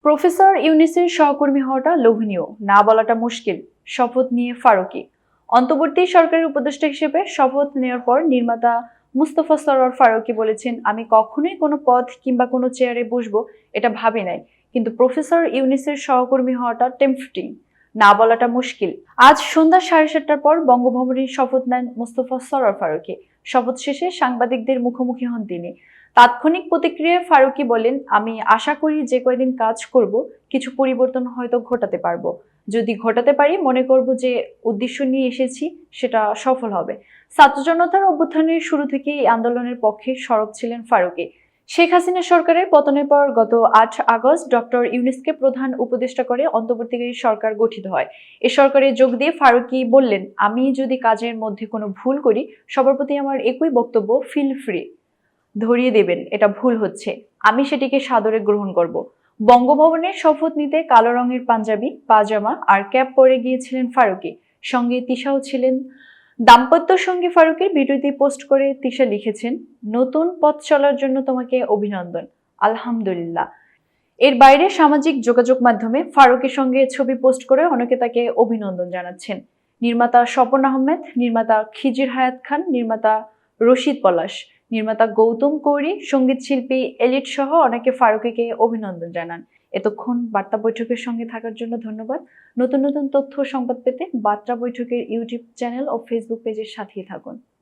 Professor ইউনিসের সহকর্মী হওয়াটা লোভনীয়, না বলাটা মুশকিল। শপথ নিয়ে ফারুকী। অন্তর্বর্তী সরকারের উপদেষ্টা হিসেবে শপথ নেওয়ার পর নির্মাতা মুস্তফা সরোয়ার ফারুকী বলেছেন, আমি কখনোই কোনো পদ কিংবা কোনো চেয়ারে বসবো এটা ভাবি নাই, কিন্তু প্রফেসর ইউনিসের সহকর্মী হওয়াটা টেম্পটিং, না বলাটা মুশকিল। আজ সন্ধ্যা 7:30টার পর বঙ্গভবনে শপথ নেন মুস্তফা সরোয়ার ফারুকী। শপথ শেষে সাংবাদিকদের মুখোমুখি হন তিনি। তাৎক্ষণিক প্রতিক্রিয়ায় ফারুকী বলেন, আমি আশা করি যে কয়দিন কাজ করব কিছু পরিবর্তন হয়তো ঘটাতে পারবো। যদি ঘটাতে পারি মনে করব যে উদ্দেশ্য নিয়ে এসেছি সেটা সফল হবে। ছাত্র জনতার অভ্যুত্থানের শুরু থেকেই এই আন্দোলনের পক্ষে সরব ছিলেন ফারুকী। শেখ হাসিনা সরকারের পতনের পর গত 8 আগস্ট ডক্টর ইউনূসকে প্রধান উপদেষ্টা করে অন্তর্বর্তীকালীন সরকার গঠিত হয়। এ সরকারে যোগ দিয়ে ফারুকী বললেন, আমি যদি কাজের মধ্যে কোনো ভুল করি সবার প্রতি আমার একই বক্তব্য, ফিল ফ্রি, ধরিয়ে দেবেন এটা ভুল হচ্ছে, আমি সেটিকে সাদরে গ্রহণ করব। বঙ্গভবনের শপথ নিতে কালো রঙের পাঞ্জাবি, পাজামা আর ক্যাপ পরে গিয়েছিলেন ফারুকী। সঙ্গে তিশাও ছিলেন। দাম্পত্য সঙ্গী ফারুকীর ভিডিওতে পোস্ট করে তিশা লিখেছেন, নতুন পথ চলার জন্য তোমাকে অভিনন্দন, আলহামদুলিল্লাহ। এর বাইরে সামাজিক যোগাযোগ মাধ্যমে ফারুকীর সঙ্গে ছবি পোস্ট করে অনেকে তাকে অভিনন্দন জানাচ্ছেন। নির্মাতা স্বপন আহমেদ, নির্মাতা খিজির হায়াত খান, নির্মাতা রশিদ পলাশ, নির্মাতা গৌতম কৌরি, সঙ্গীত শিল্পী এলিট সহ অনেকে ফারুকীকে অভিনন্দন জানান। এতক্ষণ বার্তা বৈঠকের সঙ্গে থাকার জন্য ধন্যবাদ। নতুন নতুন তথ্য ও সংবাদ পেতে বার্তা বৈঠকের ইউটিউব চ্যানেল ও ফেসবুক পেজের সাথেই থাকুন।